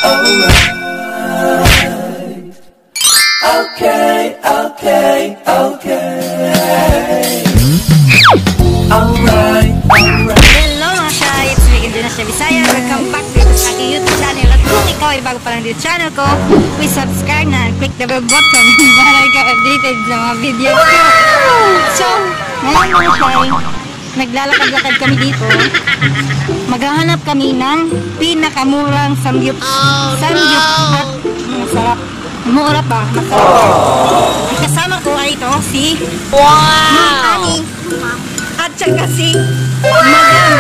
alright. Okay, okay, okay. Alright, alright. Hello mga Shy! It's me, Indonesia Bisaya. Welcome back dito sa aking YouTube channel. At kung ikaw ay bago pa lang dito sa channel ko, please subscribe na and click the bell button para ikaw updated sa mga videos ko. So, ngayon mga Shy, naglalakad-lakad kami dito. Maghahanap kami ng pinakamurang samgyup. Samgyup at masarap. Mura pa, masarap. Ang kasama ko ay ito, si Ma'am Ani. At saka si Madam.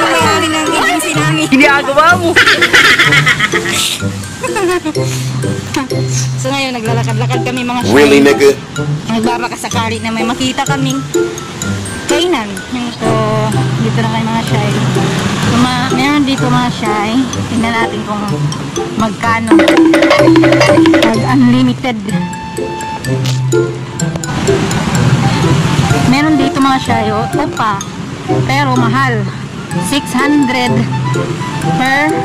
May-ari ng agency namin. Ginagawa mo. So ngayon, naglalakad-lakad kami mga Shy. Really, nigga? Nagbabakasakali na may makita kaming kainan. So, dito na kayo mga Shy. So, meron dito mga Shy. Tingnan natin kung magkano. Pag unlimited. Meron dito mga Shy. Opa. Pero mahal. 600 per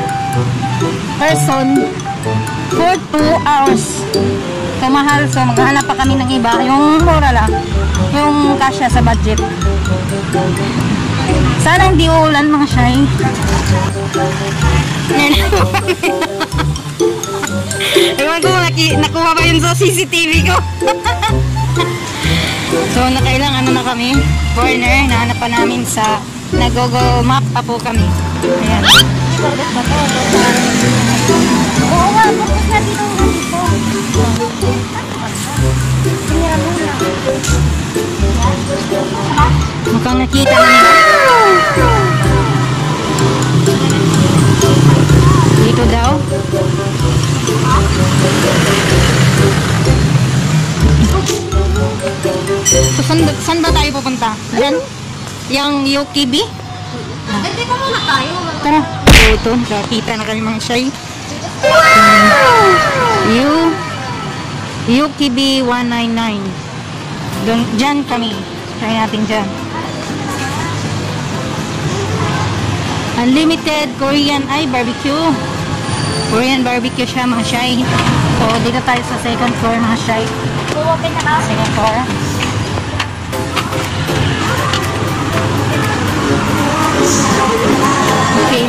person for 2 hours. So, mahal. So, maghahanap pa kami ng iba. Yung mura lang. Yung kasya sa budget. Sana hindi uulan mga Shy. Ewan ko, nakuha ba yun sa CCTV ko? So, nakailang ano na kami, corner, nahanap pa namin sa nag-Google map pa po kami. Ayan. Oo nga, bakit na dito nga dito? Mukhang nakita nila. Dito daw. So, saan ba tayo pupunta? Diyan? Yung Yukibi? Hindi pa muna tayo. Tara. So, ito. Nakita na kami mga Shy. Yukibi 199. Diyan kami. Try natin dyan. Unlimited Korean barbecue. Korean barbecue siya mga Shy. So, dito tayo sa second floor mga Shy. Second floor. Okay.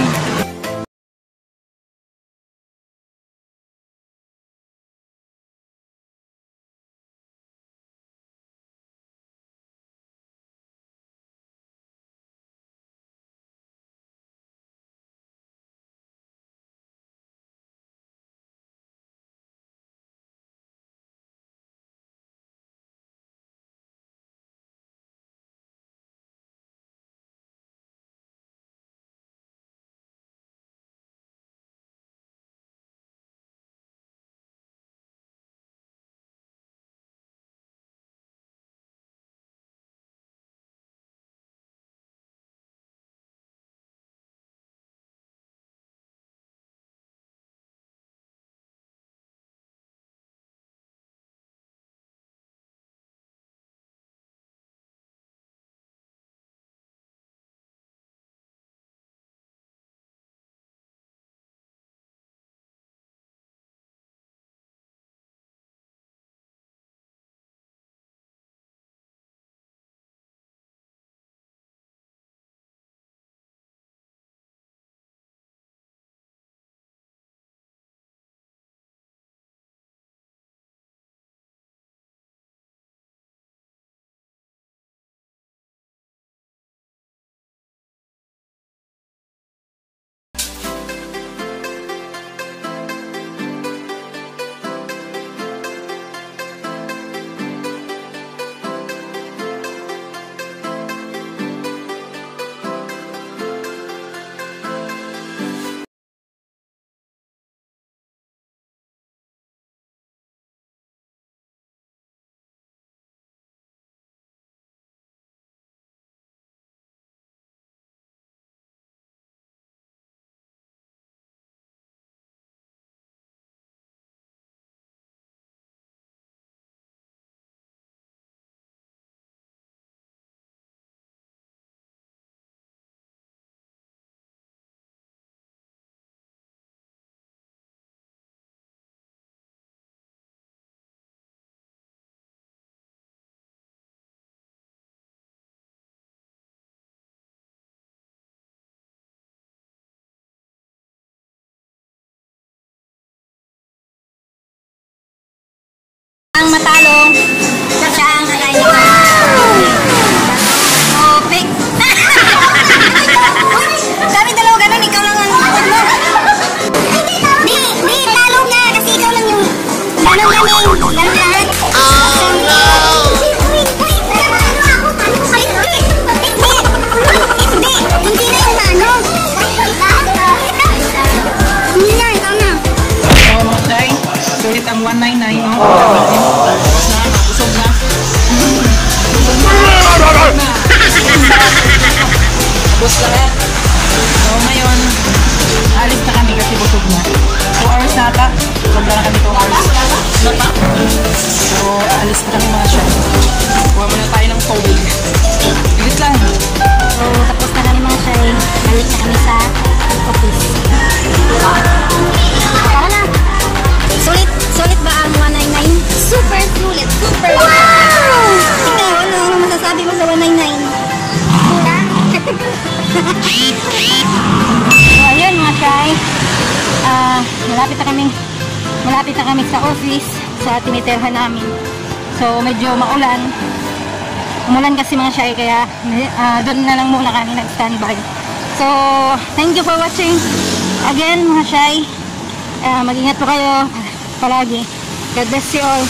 199, no? Tapos na, busog na. Tapos lahat. So ngayon, alis na kami kasi busog na. 2 hours na ata. Sobra na kami 2 hours. So, alis na kami mga siya. Kuha muna tayo ng tubig. Bilis lang. So, tapos na kami mga shay. Balik na kami sa office. Tara na! Sulit! Sulit ba ang 199? Super sulit! Super! Wow! Ikaw, ano masasabi mo sa 199? So, ayun mga shay. Malapit na kami sa office sa tinitirhan namin. So, medyo maulan. Umulan kasi mga shy, kaya doon na lang muna kami nag-standby. So, thank you for watching. Again, mga shy, mag-ingat po kayo palagi. God bless you all.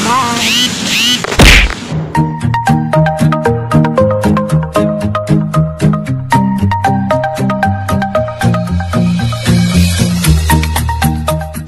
Bye!